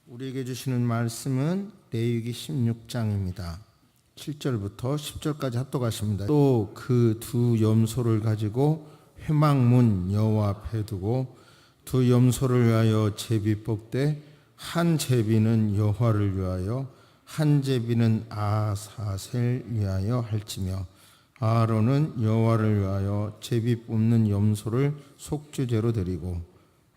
우리에게 주시는 말씀은 레위기 16장입니다. 7절부터 10절까지 합독하십니다. 또 그 두 염소를 가지고 회막문 여호와 앞에 두고 두 염소를 위하여 제비 뽑되 한 제비는 여호와를 위하여 한 제비는 아사셀 위하여 할지며 아론은 여호와를 위하여 제비 뽑는 염소를 속죄제로 드리고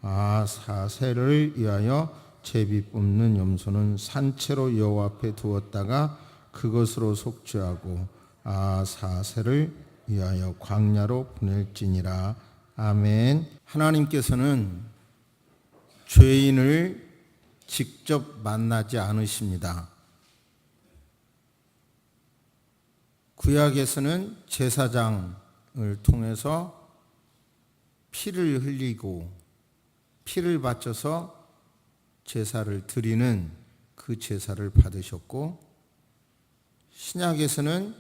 아사셀을 위하여 제비 뽑는 염소는 산채로 여호와 앞에 두었다가 그것으로 속죄하고 아사셀을 위하여 광야로 보낼지니라. 아멘. 하나님께서는 죄인을 직접 만나지 않으십니다. 구약에서는 제사장을 통해서 피를 흘리고 피를 바쳐서 제사를 드리는 그 제사를 받으셨고, 신약에서는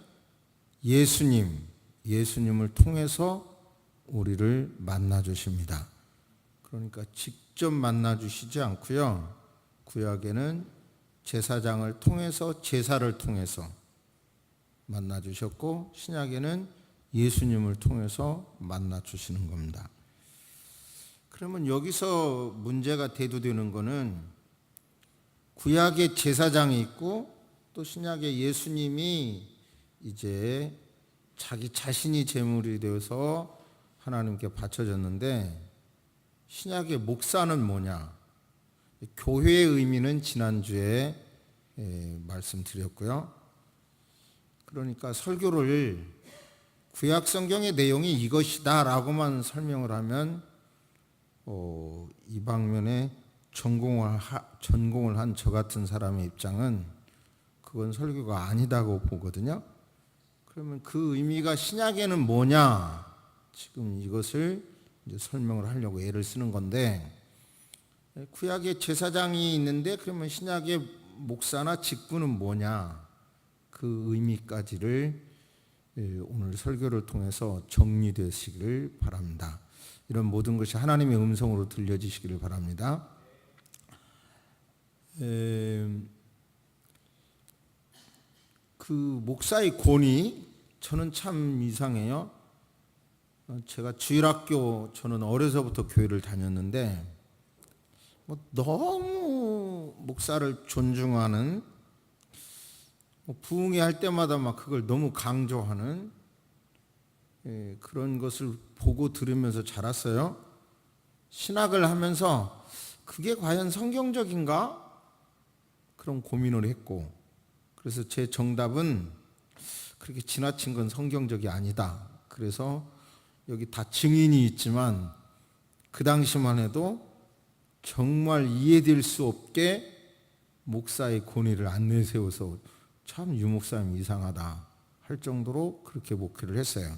예수님을 통해서 우리를 만나 주십니다. 그러니까 직접 만나 주시지 않고요. 구약에는 제사장을 통해서 제사를 통해서 만나 주셨고, 신약에는 예수님을 통해서 만나 주시는 겁니다. 그러면 여기서 문제가 대두되는 것은 구약에 제사장이 있고 또 신약에 예수님이 이제 자기 자신이 제물이 되어서 하나님께 바쳐졌는데, 신약의 목사는 뭐냐? 교회의 의미는 지난주에 말씀드렸고요. 그러니까 설교를 구약 성경의 내용이 이것이다 라고만 설명을 하면 이 방면에 전공을 한 저 같은 사람의 입장은 그건 설교가 아니다고 보거든요. 그러면 그 의미가 신약에는 뭐냐? 지금 이것을 이제 설명을 하려고 애를 쓰는 건데, 구약에 제사장이 있는데 그러면 신약의 목사나 직분은 뭐냐? 그 의미까지를 오늘 설교를 통해서 정리되시기를 바랍니다. 이런 모든 것이 하나님의 음성으로 들려지시기를 바랍니다. 그 목사의 권위, 저는 참 이상해요. 제가 주일학교, 저는 어려서부터 교회를 다녔는데 너무 목사를 존중하는, 부흥회 할 때마다 막 그걸 너무 강조하는 그런 것을 보고 들으면서 자랐어요. 신학을 하면서 그게 과연 성경적인가? 그런 고민을 했고, 그래서 제 정답은 그렇게 지나친 건 성경적이 아니다. 그래서 여기 다 증인이 있지만 그 당시만 해도 정말 이해될 수 없게 목사의 권위를 안 내세워서 참 유 목사님 이상하다 할 정도로 그렇게 목회를 했어요.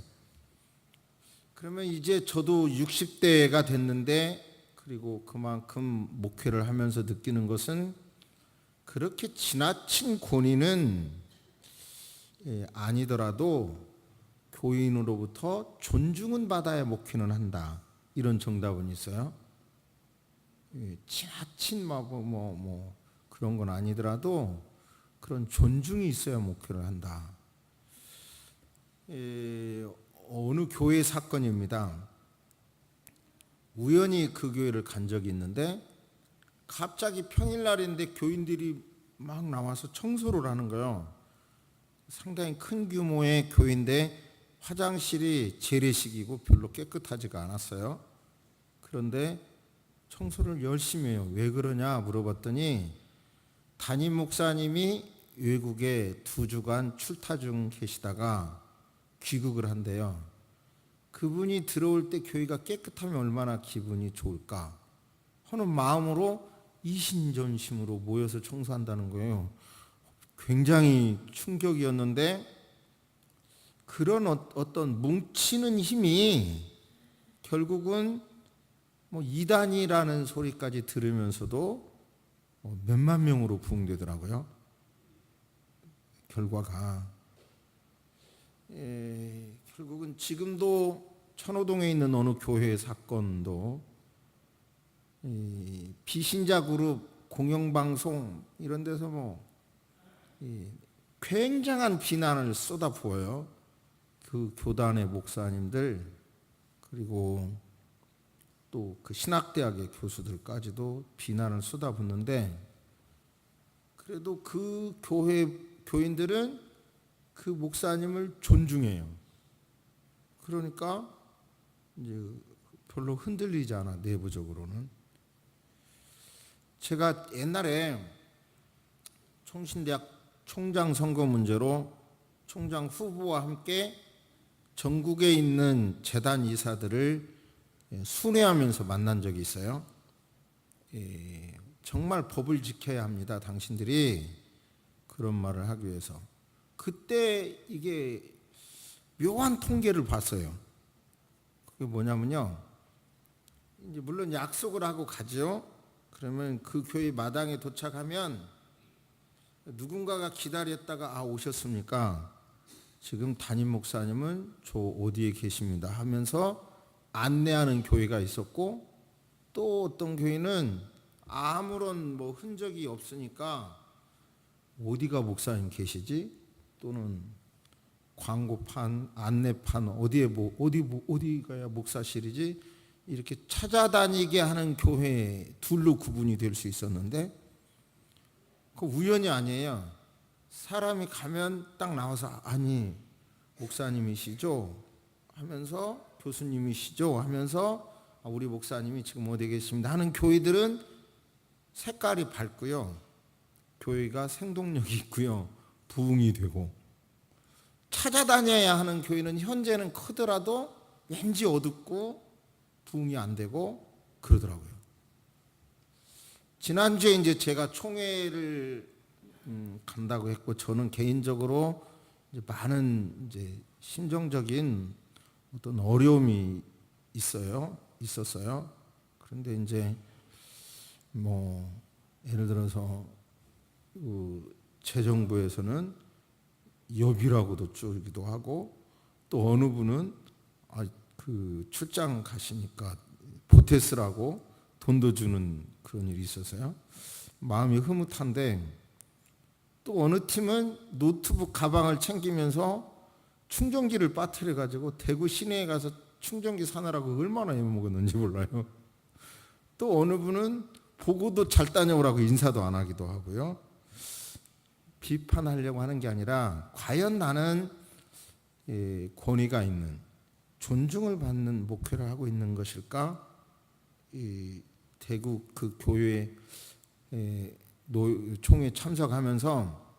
그러면 이제 저도 60대가 됐는데, 그리고 그만큼 목회를 하면서 느끼는 것은 그렇게 지나친 권위는 아니더라도 교인으로부터 존중은 받아야 목회는 한다. 이런 정답은 있어요. 지나친 그런 건 아니더라도 그런 존중이 있어야 목회를 한다. 어느 교회 사건입니다. 우연히 그 교회를 간 적이 있는데, 갑자기 평일날인데 교인들이 막 나와서 청소를 하는 거예요. 상당히 큰 규모의 교회인데 화장실이 재래식이고 별로 깨끗하지가 않았어요. 그런데 청소를 열심히 해요. 왜 그러냐 물어봤더니 담임 목사님이 외국에 2주간 출타 중 계시다가 귀국을 한대요. 그분이 들어올 때 교회가 깨끗하면 얼마나 기분이 좋을까 하는 마음으로 이신전심으로 모여서 청소한다는 거예요. 굉장히 충격이었는데, 그런 어떤 뭉치는 힘이 결국은 이단이라는 소리까지 들으면서도 몇만 명으로 부흥되더라고요. 결과가 결국은 지금도 천호동에 있는 어느 교회 사건도 비신자 그룹 공영방송 이런 데서 굉장한 비난을 쏟아부어요. 그 교단의 목사님들 그리고 또 그 신학대학의 교수들까지도 비난을 쏟아붓는데 그래도 그 교인들은 그 목사님을 존중해요. 그러니까 이제 별로 흔들리지 않아, 내부적으로는. 제가 옛날에 총신대학 총장 선거 문제로 총장 후보와 함께 전국에 있는 재단 이사들을 순회하면서 만난 적이 있어요. 정말 법을 지켜야 합니다, 당신들이. 그런 말을 하기 위해서. 그때 이게 묘한 통계를 봤어요. 그게 뭐냐면요. 이제 물론 약속을 하고 가죠. 그러면 그 교회 마당에 도착하면 누군가가 기다렸다가 오셨습니까? 지금 담임 목사님은 저 어디에 계십니다 하면서 안내하는 교회가 있었고 또 어떤 교회는 아무런 흔적이 없으니까 어디가 목사님 계시지? 또는 광고판, 안내판 어디 가야 목사실이지? 이렇게 찾아다니게 하는 교회 둘로 구분이 될 수 있었는데 그 우연이 아니에요. 사람이 가면 딱 나와서 아니 목사님이시죠? 하면서 교수님이시죠? 하면서 우리 목사님이 지금 어디 계십니다 하는 교회들은 색깔이 밝고요. 교회가 생동력이 있고요. 부흥이 되고 찾아다녀야 하는 교회는 현재는 크더라도 왠지 어둡고 부흥이 안 되고 그러더라고요. 지난주에 이제 제가 총회를 간다고 했고 저는 개인적으로 이제 많은 이제 심정적인 어떤 어려움이 있었어요. 그런데 이제 예를 들어서 재정부에서는 여비라고도 쪼기도 하고 또 어느 분은 그 출장 가시니까 보태스라고 돈도 주는 그런 일이 있어서요. 마음이 흐뭇한데 또 어느 팀은 노트북 가방을 챙기면서 충전기를 빠뜨려 가지고 대구 시내에 가서 충전기 사느라고 얼마나 애먹었는지 몰라요. 또 어느 분은 보고도 잘 다녀오라고 인사도 안 하기도 하고요. 비판하려고 하는 게 아니라 과연 나는 권위가 있는 존중을 받는 목회를 하고 있는 것일까? 대구 그 교회 총회 참석하면서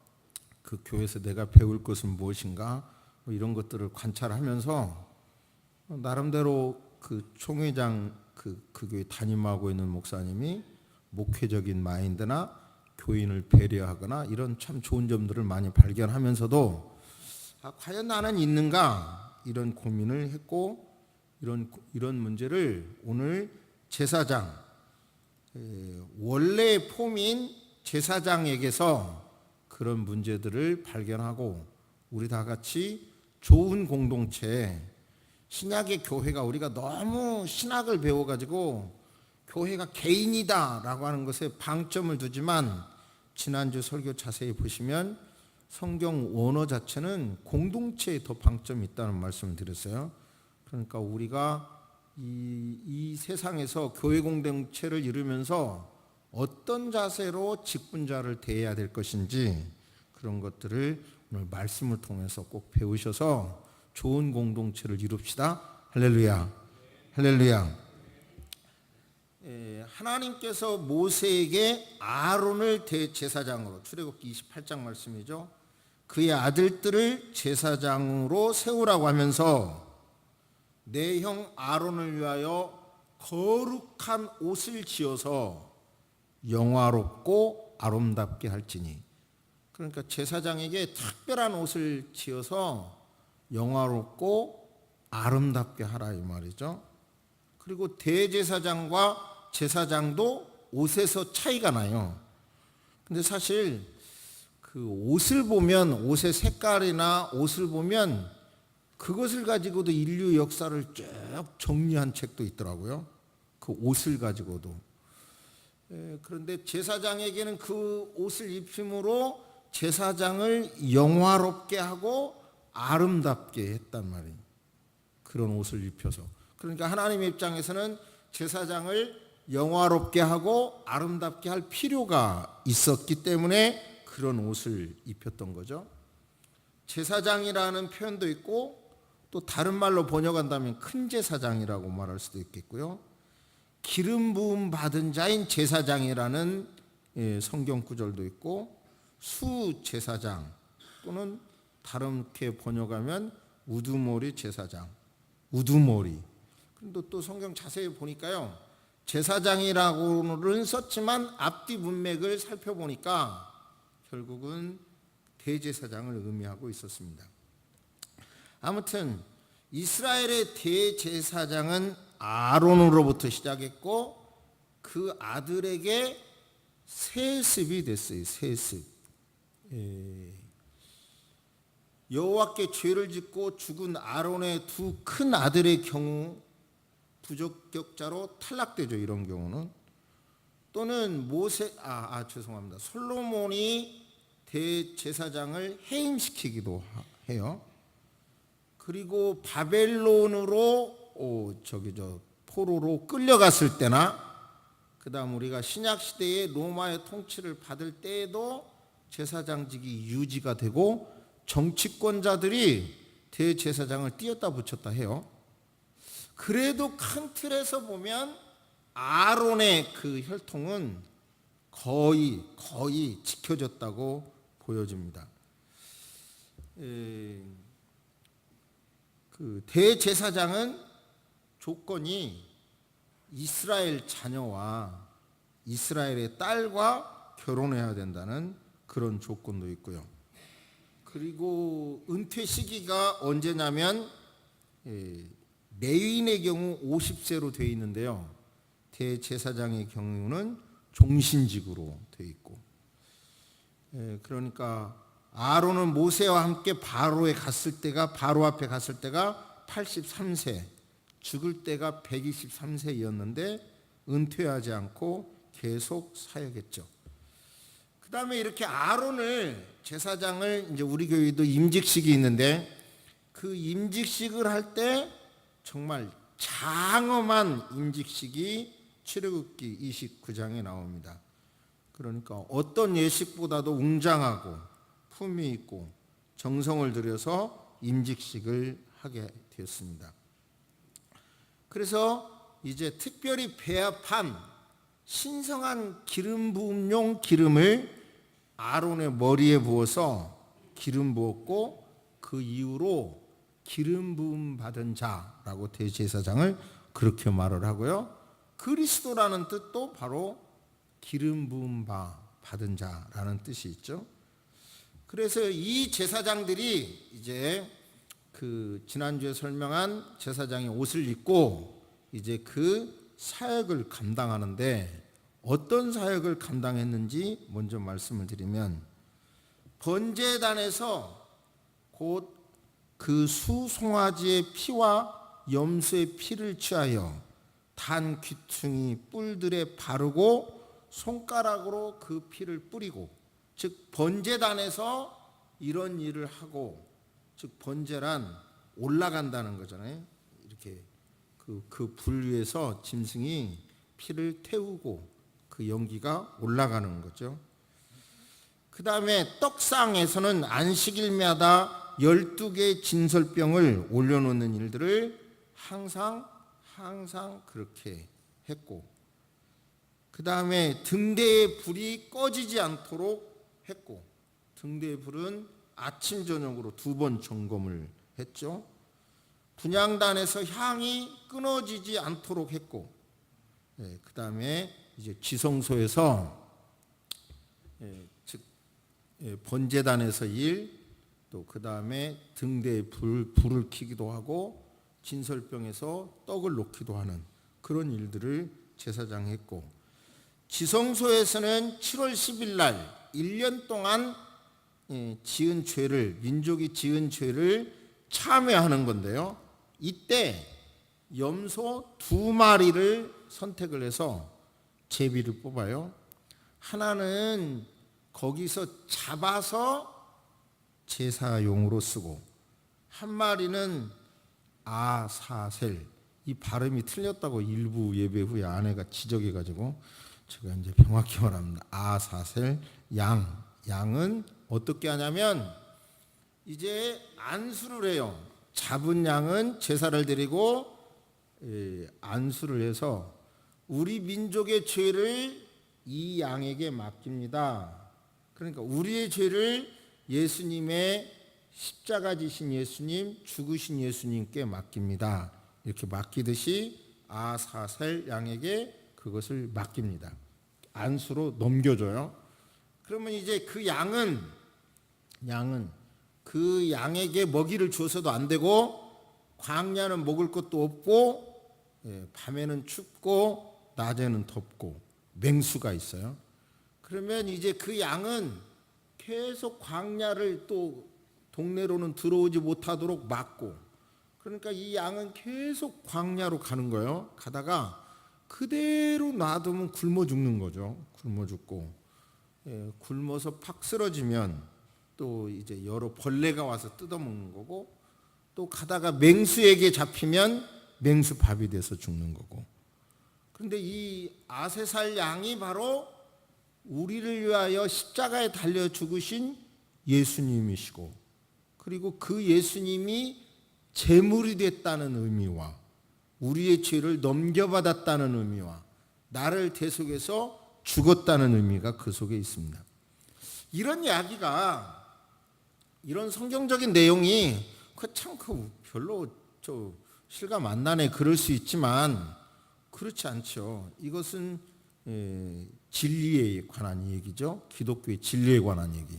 그 교회에서 내가 배울 것은 무엇인가 이런 것들을 관찰하면서 나름대로 그 총회장 그 교회 담임하고 있는 목사님이 목회적인 마인드나 교인을 배려하거나 이런 참 좋은 점들을 많이 발견하면서도 과연 나는 있는가 이런 고민을 했고 이런 문제를 오늘 제사장 원래 폼인 제사장에게서 그런 문제들을 발견하고 우리 다 같이 좋은 공동체 신약의 교회가 우리가 너무 신학을 배워가지고 교회가 개인이다라고 하는 것에 방점을 두지만 지난주 설교 자세히 보시면 성경 원어 자체는 공동체에 더 방점이 있다는 말씀을 드렸어요. 그러니까 우리가 이 세상에서 교회 공동체를 이루면서 어떤 자세로 직분자를 대해야 될 것인지 그런 것들을 오늘 말씀을 통해서 꼭 배우셔서 좋은 공동체를 이룹시다. 할렐루야. 할렐루야. 하나님께서 모세에게 아론을 대제사장으로 출애굽기 28장 말씀이죠. 그의 아들들을 제사장으로 세우라고 하면서 내 형 아론을 위하여 거룩한 옷을 지어서 영화롭고 아름답게 할지니 그러니까 제사장에게 특별한 옷을 지어서 영화롭고 아름답게 하라 이 말이죠. 그리고 대제사장과 제사장도 옷에서 차이가 나요. 근데 사실 그 옷을 보면 옷의 색깔이나 옷을 보면 그것을 가지고도 인류 역사를 쭉 정리한 책도 있더라고요. 그 옷을 가지고도 그런데 제사장에게는 그 옷을 입힘으로 제사장을 영화롭게 하고 아름답게 했단 말이에요. 그런 옷을 입혀서. 그러니까 하나님의 입장에서는 제사장을 영화롭게 하고 아름답게 할 필요가 있었기 때문에 그런 옷을 입혔던 거죠. 제사장이라는 표현도 있고 또 다른 말로 번역한다면 큰 제사장이라고 말할 수도 있겠고요. 기름 부음 받은 자인 제사장이라는 성경 구절도 있고 수 제사장 또는 다르게 번역하면 우두머리 제사장, 우두머리. 그런데 또 성경 자세히 보니까요, 제사장이라고는 썼지만 앞뒤 문맥을 살펴보니까 결국은 대제사장을 의미하고 있었습니다. 아무튼 이스라엘의 대제사장은 아론으로부터 시작했고 그 아들에게 세습이 됐어요. 세습. 여호와께 죄를 짓고 죽은 아론의 두 큰 아들의 경우 부적격자로 탈락되죠. 이런 경우는. 또는 죄송합니다. 솔로몬이 대제사장을 해임시키기도 해요. 그리고 바벨론으로 포로로 끌려갔을 때나 그다음 우리가 신약 시대에 로마의 통치를 받을 때에도 제사장직이 유지가 되고 정치권자들이 대제사장을 띄었다 붙였다 해요. 그래도 큰 틀에서 보면 아론의 그 혈통은 거의 지켜졌다고 보여집니다. 그 대제사장은 조건이 이스라엘 자녀와 이스라엘의 딸과 결혼해야 된다는 그런 조건도 있고요. 그리고 은퇴 시기가 언제냐면 레위인의 경우 50세로 되어 있는데요. 대제사장의 경우는 종신직으로 되어 있고, 그러니까 아론은 모세와 함께 바로 앞에 갔을 때가 83세, 죽을 때가 123세였는데 은퇴하지 않고 계속 사역했죠. 그 다음에 이렇게 아론을 제사장을 이제 우리 교회도 임직식이 있는데 그 임직식을 할 때 정말 장엄한 임직식이 출애굽기 29장에 나옵니다. 그러니까 어떤 예식보다도 웅장하고 품위 있고 정성을 들여서 임직식을 하게 되었습니다. 그래서 이제 특별히 배합한 신성한 기름 부음용 기름을 아론의 머리에 부어서 기름 부었고 그 이후로 기름 부음 받은 자라고 대제사장을 그렇게 말을 하고요. 그리스도라는 뜻도 바로 기름 부음 받은 자라는 뜻이 있죠. 그래서 이 제사장들이 이제 그 지난주에 설명한 제사장의 옷을 입고 이제 그 사역을 감당하는데 어떤 사역을 감당했는지 먼저 말씀을 드리면 번제단에서 곧 그 수송아지의 피와 염소의 피를 취하여 단 귀퉁이 뿔들에 바르고 손가락으로 그 피를 뿌리고, 즉 번제단에서 이런 일을 하고, 즉 번제란 올라간다는 거잖아요. 이렇게 그 불 위에서 짐승이 피를 태우고 그 연기가 올라가는 거죠. 그 다음에 떡상에서는 안식일마다 12개의 진설병을 올려놓는 일들을 항상 그렇게 했고, 그 다음에 등대의 불이 꺼지지 않도록 했고, 등대의 불은 아침 저녁으로 2번 점검을 했죠. 분향단에서 향이 끊어지지 않도록 했고, 그 다음에 이제 지성소에서 즉 번제단에서 일, 또 그 다음에 등대에 불을 켜기도 하고 진설병에서 떡을 놓기도 하는 그런 일들을 제사장이 했고, 지성소에서는 7월 10일 날 1년 동안 지은 죄를, 민족이 지은 죄를 참회하는 건데요. 이때 염소 2마리를 선택을 해서 제비를 뽑아요. 하나는 거기서 잡아서 제사용으로 쓰고, 한 마리는 아사셀, 이 발음이 틀렸다고 일부 예배 후에 아내가 지적해가지고 제가 이제 정확히 말합니다. 아사셀 양은 어떻게 하냐면 이제 안수를 해요. 잡은 양은 제사를 드리고 안수를 해서 우리 민족의 죄를 이 양에게 맡깁니다. 그러니까 우리의 죄를 예수님의 십자가 지신 예수님, 죽으신 예수님께 맡깁니다. 이렇게 맡기듯이 아사셀 양에게 그것을 맡깁니다. 안수로 넘겨줘요. 그러면 이제 그 양은 그 양에게 먹이를 줘서도 안 되고, 광야는 먹을 것도 없고, 밤에는 춥고 낮에는 덥고 맹수가 있어요. 그러면 이제 그 양은 계속 광야를 또 동네로는 들어오지 못하도록 막고, 그러니까 이 양은 계속 광야로 가는 거예요. 가다가 그대로 놔두면 굶어 죽는 거죠. 굶어 죽고, 굶어서 팍 쓰러지면 또 이제 여러 벌레가 와서 뜯어먹는 거고, 또 가다가 맹수에게 잡히면 맹수 밥이 돼서 죽는 거고. 그런데 이 아세살 양이 바로 우리를 위하여 십자가에 달려 죽으신 예수님이시고, 그리고 그 예수님이 제물이 됐다는 의미와 우리의 죄를 넘겨받았다는 의미와 나를 대속해서 죽었다는 의미가 그 속에 있습니다. 이런 이야기가, 이런 성경적인 내용이 참 별로 실감 안 나네 그럴 수 있지만 그렇지 않죠. 이것은 진리에 관한 얘기죠. 기독교의 진리에 관한 얘기.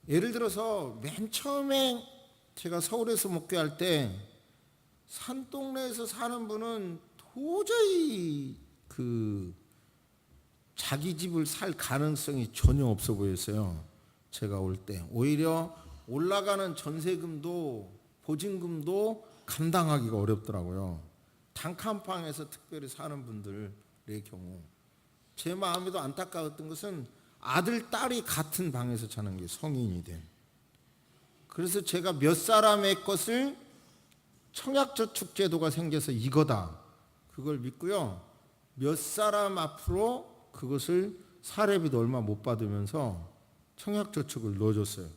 예를 들어서 맨 처음에 제가 서울에서 목회할 때 산동네에서 사는 분은 도저히 자기 집을 살 가능성이 전혀 없어 보였어요. 제가 올 때 오히려 올라가는 전세금도 보증금도 감당하기가 어렵더라고요. 단칸방에서 특별히 사는 분들의 경우 제 마음에도 안타까웠던 것은 아들, 딸이 같은 방에서 자는 게 성인이 된. 그래서 제가 몇 사람의 것을 청약저축제도가 생겨서 이거다, 그걸 믿고요. 몇 사람 앞으로 그것을 사례비도 얼마 못 받으면서 청약저축을 넣어줬어요.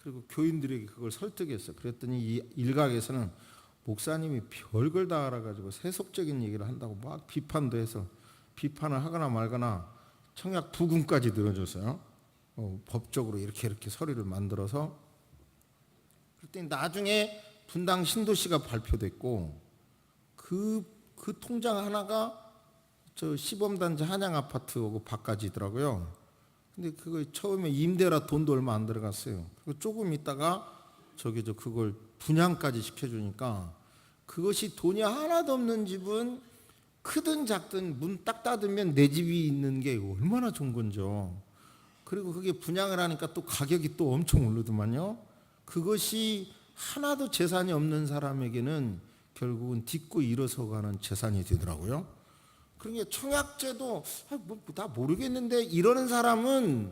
그리고 교인들에게 그걸 설득했어요. 그랬더니 이 일각에서는 목사님이 별걸 다 알아가지고 세속적인 얘기를 한다고 막 비판도 해서, 비판을 하거나 말거나 청약 부금까지 늘어줬어요. 법적으로 이렇게 서류를 만들어서. 그랬더니 나중에 분당 신도시가 발표됐고, 그 통장 하나가 저 시범단지 한양아파트하고 바꿔지더라고요. 근데 그거 처음에 임대라 돈도 얼마 안 들어갔어요. 그리고 조금 있다가 그걸 분양까지 시켜주니까, 그것이 돈이 하나도 없는 집은 크든 작든 문 딱 닫으면 내 집이 있는 게 얼마나 좋은 건죠. 그리고 그게 분양을 하니까 또 가격이 또 엄청 오르더만요. 그것이 하나도 재산이 없는 사람에게는 결국은 딛고 일어서가는 재산이 되더라고요. 그러니까 청약제도 다 모르겠는데 이러는 사람은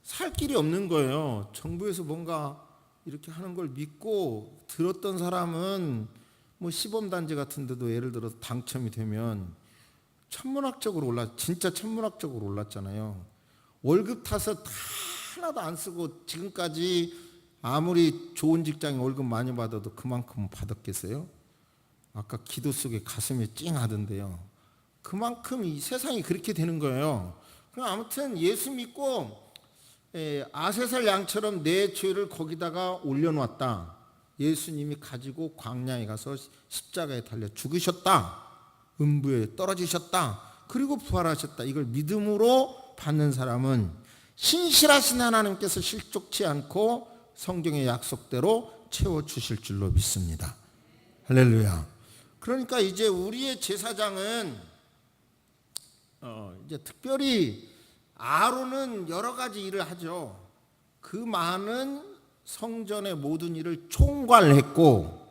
살 길이 없는 거예요. 정부에서 뭔가 이렇게 하는 걸 믿고 들었던 사람은 뭐 시범단지 같은 데도 예를 들어서 당첨이 되면 진짜 천문학적으로 올랐잖아요. 월급 타서 다 하나도 안 쓰고 지금까지 아무리 좋은 직장에 월급 많이 받아도 그만큼 받았겠어요? 아까 기도 속에 가슴이 찡하던데요. 그만큼 이 세상이 그렇게 되는 거예요. 그럼 아무튼 예수 믿고 아세살 양처럼 내 죄를 거기다가 올려놓았다. 예수님이 가지고 광야에 가서 십자가에 달려 죽으셨다. 음부에 떨어지셨다. 그리고 부활하셨다. 이걸 믿음으로 받는 사람은 신실하신 하나님께서 실족치 않고 성경의 약속대로 채워주실 줄로 믿습니다. 할렐루야. 그러니까 이제 우리의 제사장은 이제 특별히 아론은 여러 가지 일을 하죠. 그 많은 성전의 모든 일을 총괄했고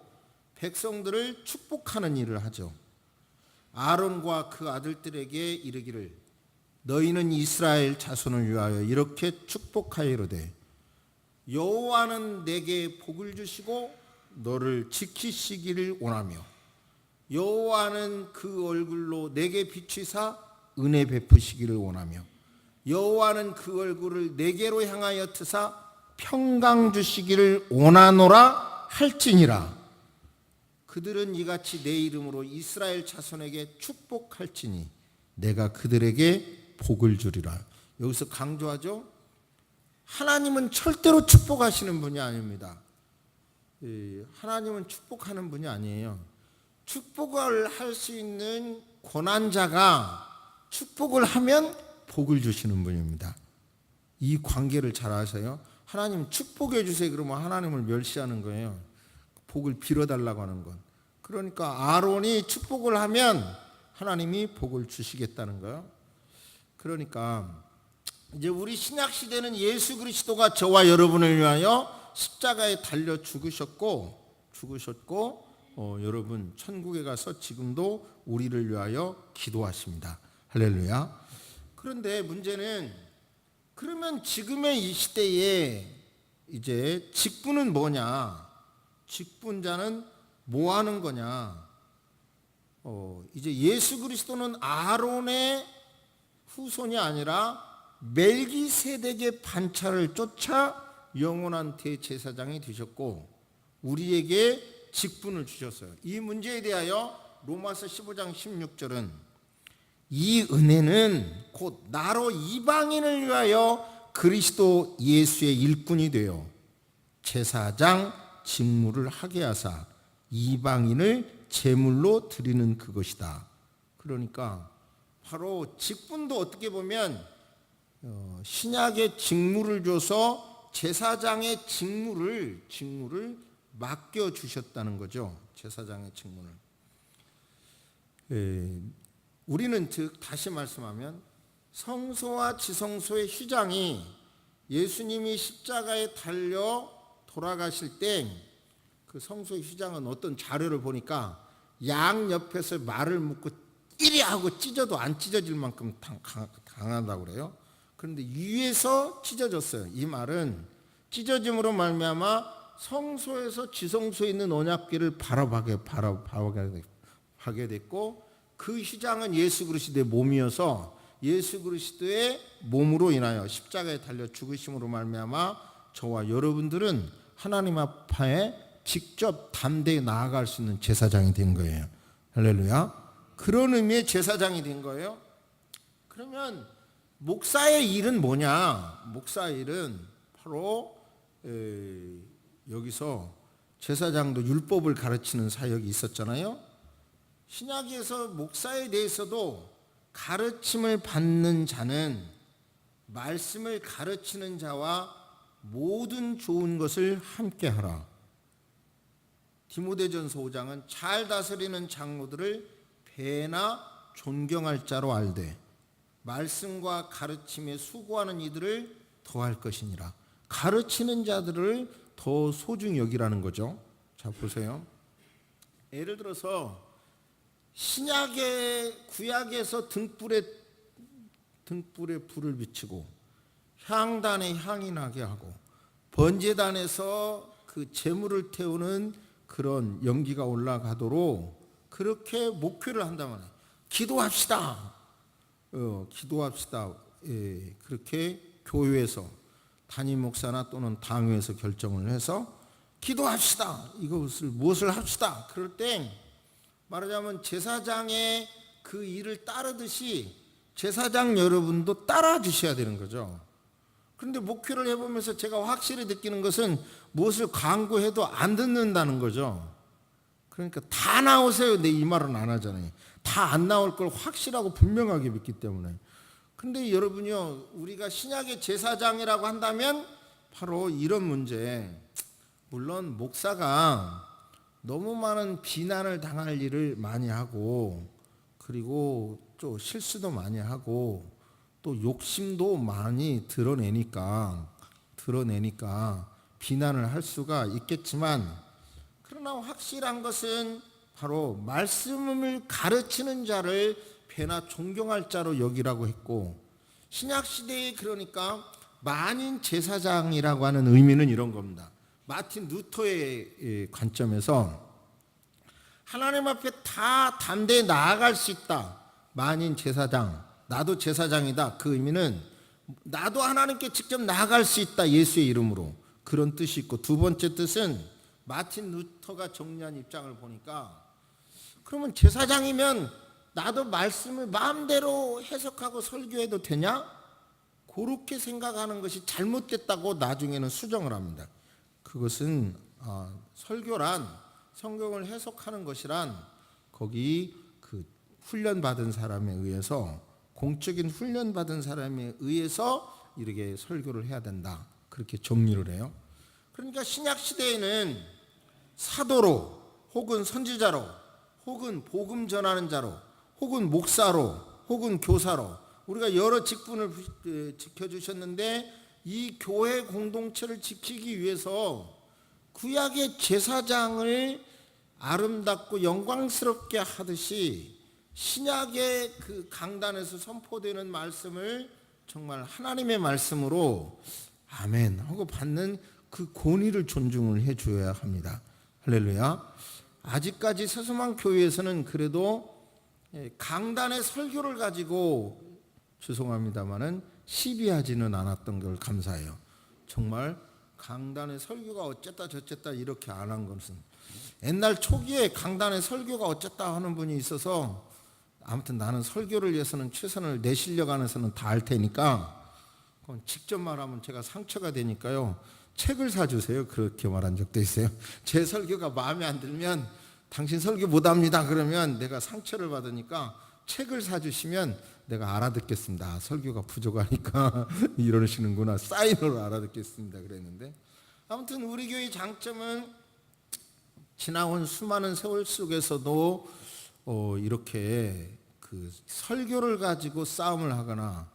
백성들을 축복하는 일을 하죠. 아론과 그 아들들에게 이르기를 너희는 이스라엘 자손을 위하여 이렇게 축복하이로되 여호와는 내게 복을 주시고 너를 지키시기를 원하며 여호와는 그 얼굴로 내게 비추사 은혜 베푸시기를 원하며 여호와는 그 얼굴을 내게로 향하여 트사 평강 주시기를 원하노라 할지니라. 그들은 이같이 내 이름으로 이스라엘 자손에게 축복할지니 내가 그들에게 복을 주리라. 여기서 강조하죠. 하나님은 절대로 축복하시는 분이 아닙니다. 하나님은 축복하는 분이 아니에요. 축복을 할 수 있는 고난자가 축복을 하면 복을 주시는 분입니다. 이 관계를 잘 아세요? 하나님 축복해 주세요 그러면 하나님을 멸시하는 거예요. 복을 빌어달라고 하는 건. 그러니까 아론이 축복을 하면 하나님이 복을 주시겠다는 거예요. 그러니까 이제 우리 신약 시대는 예수 그리스도가 저와 여러분을 위하여 십자가에 달려 죽으셨고 여러분 천국에 가서 지금도 우리를 위하여 기도하십니다. 할렐루야. 그런데 문제는 그러면 지금의 이 시대에 이제 직분은 뭐냐? 직분자는 뭐 하는 거냐? 이제 예수 그리스도는 아론의 후손이 아니라 멜기세덱의 반차를 쫓아 영원한 대제사장이 되셨고 우리에게 직분을 주셨어요. 이 문제에 대하여 로마서 15장 16절은 이 은혜는 곧 나로 이방인을 위하여 그리스도 예수의 일꾼이 되어 제사장 직무를 하게 하사 이방인을 제물로 드리는 그것이다. 그러니까 바로 직분도 어떻게 보면 신약의 직무를 줘서 제사장의 직무를 맡겨주셨다는 거죠. 제사장의 직무를. 우리는 즉 다시 말씀하면 성소와 지성소의 휘장이 예수님이 십자가에 달려 돌아가실 때 그 성소의 휘장은 어떤 자료를 보니까 양 옆에서 말을 묶고 이리 하고 찢어도 안 찢어질 만큼 강하다고 그래요. 그런데 위에서 찢어졌어요. 이 말은 찢어짐으로 말미암아 성소에서 지성소에 있는 언약궤를 바라보게 됐고 그 휘장은 예수 그리스도의 몸이어서 예수 그리스도의 몸으로 인하여 십자가에 달려 죽으심으로 말미암아 저와 여러분들은 하나님 앞에 직접 담대히 나아갈 수 있는 제사장이 된 거예요. 할렐루야. 그런 의미의 제사장이 된 거예요. 그러면 목사의 일은 뭐냐? 목사의 일은 바로 여기서 제사장도 율법을 가르치는 사역이 있었잖아요. 신약에서 목사에 대해서도 가르침을 받는 자는 말씀을 가르치는 자와 모든 좋은 것을 함께 하라. 디모데전서 5장은 잘 다스리는 장로들을 배나 존경할 자로 알되 말씀과 가르침에 수고하는 이들을 더할 것이니라. 가르치는 자들을 더 소중히 여기라는 거죠. 자 보세요. 예를 들어서 신약의 구약에서 등불에 불을 비추고 향단에 향이 나게 하고 번제단에서 그 제물을 태우는 그런 연기가 올라가도록 그렇게 목표를 한다면 기도합시다. 기도합시다. 그렇게 교회에서 담임 목사나 또는 당회에서 결정을 해서 기도합시다. 이것을 무엇을 합시다. 그럴 때 말하자면 제사장의 그 일을 따르듯이 제사장 여러분도 따라 주셔야 되는 거죠. 그런데 목회를 해보면서 제가 확실히 느끼는 것은 무엇을 강구해도 안 듣는다는 거죠. 그러니까 다 나오세요. 내 이 말은 안 하잖아요. 다 안 나올 걸 확실하고 분명하게 믿기 때문에. 근데 여러분요, 우리가 신약의 제사장이라고 한다면 바로 이런 문제. 물론 목사가 너무 많은 비난을 당할 일을 많이 하고 그리고 또 실수도 많이 하고 또 욕심도 많이 드러내니까 비난을 할 수가 있겠지만 그러나 확실한 것은 바로 말씀을 가르치는 자를 배나 존경할 자로 여기라고 했고, 신약 시대에 그러니까 만인 제사장이라고 하는 의미는 이런 겁니다. 마틴 루터의 관점에서 하나님 앞에 다 담대히 나아갈 수 있다. 만인 제사장, 나도 제사장이다. 그 의미는 나도 하나님께 직접 나아갈 수 있다. 예수의 이름으로. 그런 뜻이 있고, 두 번째 뜻은 마틴 루터가 정리한 입장을 보니까, 그러면 제사장이면 나도 말씀을 마음대로 해석하고 설교해도 되냐? 그렇게 생각하는 것이 잘못됐다고 나중에는 수정을 합니다. 그것은 설교란, 성경을 해석하는 것이란 거기 그 훈련받은 사람에 의해서, 공적인 훈련받은 사람에 의해서 이렇게 설교를 해야 된다. 그렇게 정리를 해요. 그러니까 신약 시대에는 사도로, 혹은 선지자로, 혹은 복음 전하는 자로, 혹은 목사로, 혹은 교사로 우리가 여러 직분을 지켜주셨는데, 이 교회 공동체를 지키기 위해서 구약의 제사장을 아름답고 영광스럽게 하듯이 신약의 그 강단에서 선포되는 말씀을 정말 하나님의 말씀으로 아멘 하고 받는 그 권위를 존중을 해줘야 합니다. 할렐루야. 아직까지 세수만 교회에서는 그래도 강단의 설교를 가지고 죄송합니다마는 시비하지는 않았던 걸 감사해요. 정말 강단의 설교가 어쨌다 저쨌다 이렇게 안 한 것은, 옛날 초기에 강단의 설교가 어쨌다 하는 분이 있어서, 아무튼 나는 설교를 위해서는 최선을, 내 실력 안에서는 다 할 테니까, 그건 직접 말하면 제가 상처가 되니까요, 책을 사주세요. 그렇게 말한 적도 있어요. 제 설교가 마음에 안 들면 당신 설교 못합니다 그러면 내가 상처를 받으니까 책을 사주시면 내가 알아듣겠습니다. 설교가 부족하니까 이러시는구나, 사인으로 알아듣겠습니다 그랬는데, 아무튼 우리 교회의 장점은 지나온 수많은 세월 속에서도 이렇게 그 설교를 가지고 싸움을 하거나,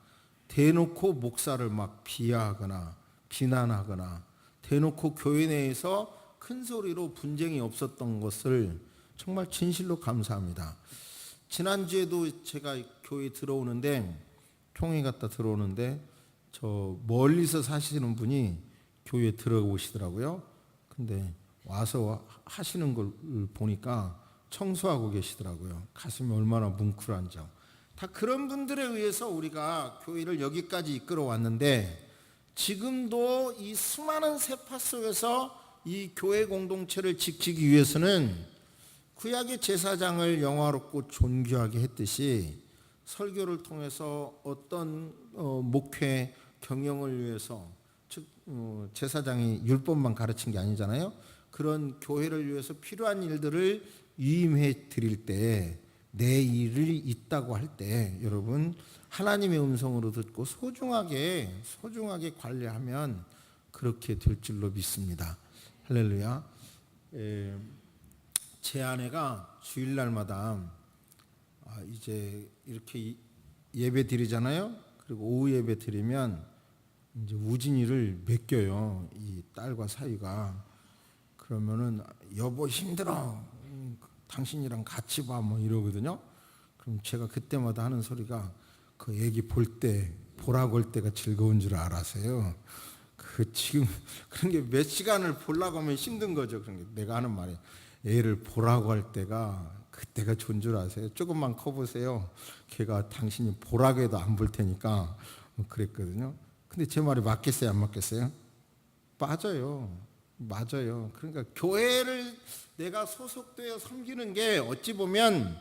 대놓고 목사를 막 비하하거나 비난하거나, 대놓고 교회 내에서 큰 소리로 분쟁이 없었던 것을 정말 진실로 감사합니다. 지난주에도 제가 교회 들어오는데, 통회 갔다 들어오는데 저 멀리서 사시는 분이 교회에 들어오시더라고요. 근데 와서 하시는 걸 보니까 청소하고 계시더라고요. 가슴이 얼마나 뭉클한지. 다 그런 분들에 의해서 우리가 교회를 여기까지 이끌어 왔는데, 지금도 이 수많은 세파 속에서 이 교회 공동체를 지키기 위해서는 구약의 제사장을 영화롭고 존귀하게 했듯이, 설교를 통해서 어떤 목회 경영을 위해서, 즉 제사장이 율법만 가르친 게 아니잖아요. 그런 교회를 위해서 필요한 일들을 위임해 드릴 때, 내 일이 있다고 할 때 여러분 하나님의 음성으로 듣고 소중하게 관리하면 그렇게 될 줄로 믿습니다. 할렐루야. 제 아내가 주일날마다 이제 이렇게 예배 드리잖아요. 그리고 오후 예배 드리면 이제 우진이를 맡겨요. 이 딸과 사위가. 그러면은 여보 힘들어, 당신이랑 같이 봐 뭐 이러거든요. 그럼 제가 그때마다 하는 소리가, 그 애기 볼 때, 보라고 할 때가 즐거운 줄 알아서요. 그 지금 그런 게 몇 시간을 보려고 하면 힘든 거죠. 그런 게 내가 하는 말이, 애를 보라고 할 때가 그때가 좋은 줄 아세요? 조금만 커보세요. 걔가 당신이 보라고 해도 안 볼 테니까 그랬거든요. 근데 제 말이 맞겠어요, 안 맞겠어요? 맞아요. 그러니까 교회를 내가 소속되어 섬기는 게 어찌 보면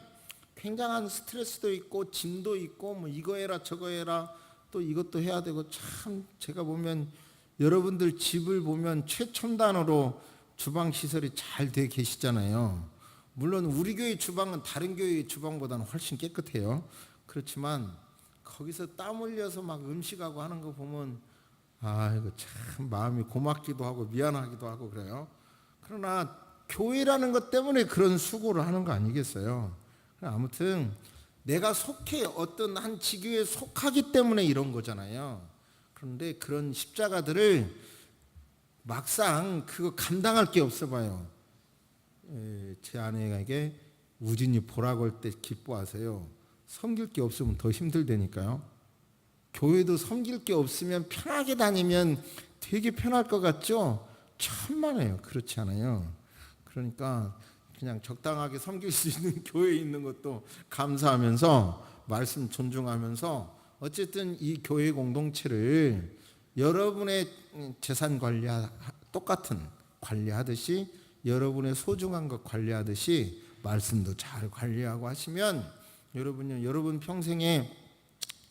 굉장한 스트레스도 있고 짐도 있고, 뭐 이거 해라 저거 해라 또 이것도 해야 되고, 참 제가 보면 여러분들 집을 보면 최첨단으로 주방 시설이 잘 돼 계시잖아요. 물론 우리 교회 주방은 다른 교회의 주방보다는 훨씬 깨끗해요. 그렇지만 거기서 땀 흘려서 막 음식하고 하는 거 보면 이거 참 마음이 고맙기도 하고 미안하기도 하고 그래요. 그러나 교회라는 것 때문에 그런 수고를 하는 거 아니겠어요? 아무튼 내가 속해, 어떤 한 지교에 속하기 때문에 이런 거잖아요. 그런데 그런 십자가들을 막상 그거 감당할 게 없어 봐요. 제 아내에게 우진이 보라고 할 때 기뻐하세요. 섬길 게 없으면 더 힘들다니까요. 교회도 섬길 게 없으면 편하게 다니면 되게 편할 것 같죠? 천만에요. 그렇지 않아요. 그러니까 그냥 적당하게 섬길 수 있는 교회에 있는 것도 감사하면서 말씀 존중하면서 어쨌든 이 교회 공동체를 여러분의 재산 똑같은 관리하듯이 여러분의 소중한 것 관리하듯이 말씀도 잘 관리하고 하시면 여러분 평생에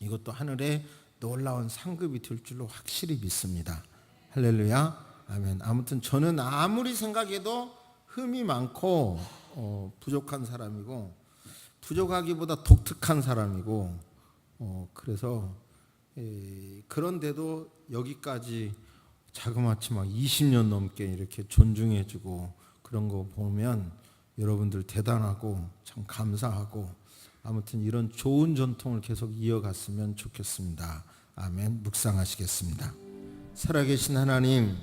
이것도 하늘에 놀라운 상급이 될 줄로 확실히 믿습니다. 할렐루야. 아멘. 아무튼 저는 아무리 생각해도 흠이 많고 부족한 사람이고 부족하기보다 독특한 사람이고 그래서 그런데도 여기까지 자그마치 막 20년 넘게 이렇게 존중해주고 그런 거 보면 여러분들 대단하고 참 감사하고 아무튼 이런 좋은 전통을 계속 이어갔으면 좋겠습니다. 아멘. 묵상하시겠습니다. 살아계신 하나님,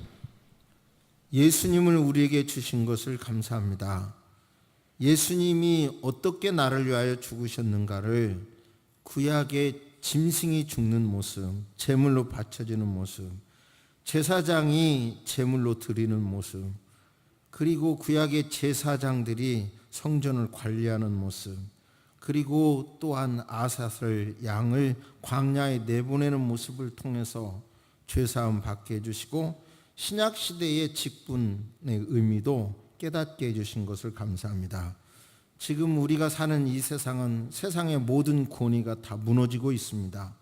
예수님을 우리에게 주신 것을 감사합니다. 예수님이 어떻게 나를 위하여 죽으셨는가를 구약의 짐승이 죽는 모습, 제물로 바쳐지는 모습, 제사장이 제물로 드리는 모습, 그리고 구약의 제사장들이 성전을 관리하는 모습, 그리고 또한 아사슬 양을 광야에 내보내는 모습을 통해서 죄사함 받게 해주시고 신약시대의 직분의 의미도 깨닫게 해주신 것을 감사합니다. 지금 우리가 사는 이 세상은 세상의 모든 권위가 다 무너지고 있습니다.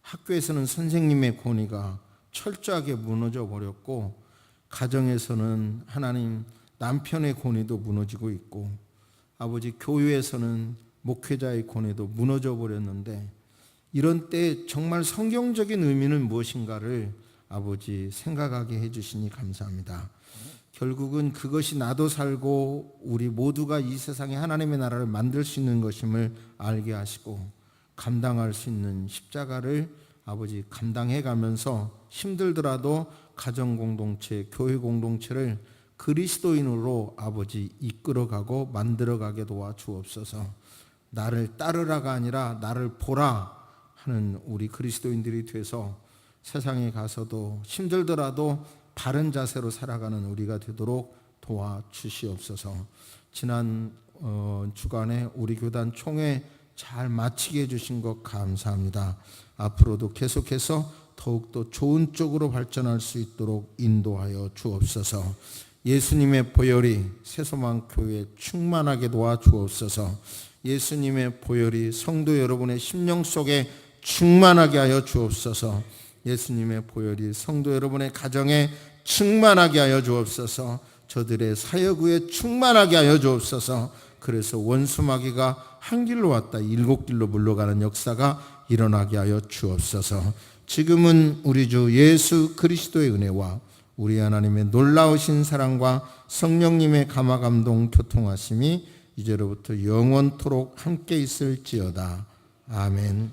학교에서는 선생님의 권위가 철저하게 무너져 버렸고 가정에서는 하나님 남편의 권위도 무너지고 있고 아버지 교회에서는 목회자의 권위도 무너져 버렸는데 이런 때 정말 성경적인 의미는 무엇인가를 아버지 생각하게 해주시니 감사합니다. 결국은 그것이 나도 살고 우리 모두가 이 세상에 하나님의 나라를 만들 수 있는 것임을 알게 하시고 감당할 수 있는 십자가를 아버지 감당해 가면서 힘들더라도 가정 공동체, 교회 공동체를 그리스도인으로 아버지 이끌어가고 만들어가게 도와주옵소서. 나를 따르라가 아니라 나를 보라 하는 우리 그리스도인들이 돼서 세상에 가서도 힘들더라도 바른 자세로 살아가는 우리가 되도록 도와주시옵소서. 지난 주간에 우리 교단 총회 잘 마치게 해주신 것 감사합니다. 앞으로도 계속해서 더욱더 좋은 쪽으로 발전할 수 있도록 인도하여 주옵소서. 예수님의 보혈이 새소망교회에 충만하게 도와주옵소서. 예수님의 보혈이 성도 여러분의 심령 속에 충만하게 하여 주옵소서. 예수님의 보혈이 성도 여러분의 가정에 충만하게 하여 주옵소서. 저들의 사역에 충만하게 하여 주옵소서. 그래서 원수마귀가 한 길로 왔다 7길로 물러가는 역사가 일어나게 하여 주옵소서. 지금은 우리 주 예수 그리스도의 은혜와 우리 하나님의 놀라우신 사랑과 성령님의 감화감동 교통하심이 이제로부터 영원토록 함께 있을지어다. 아멘.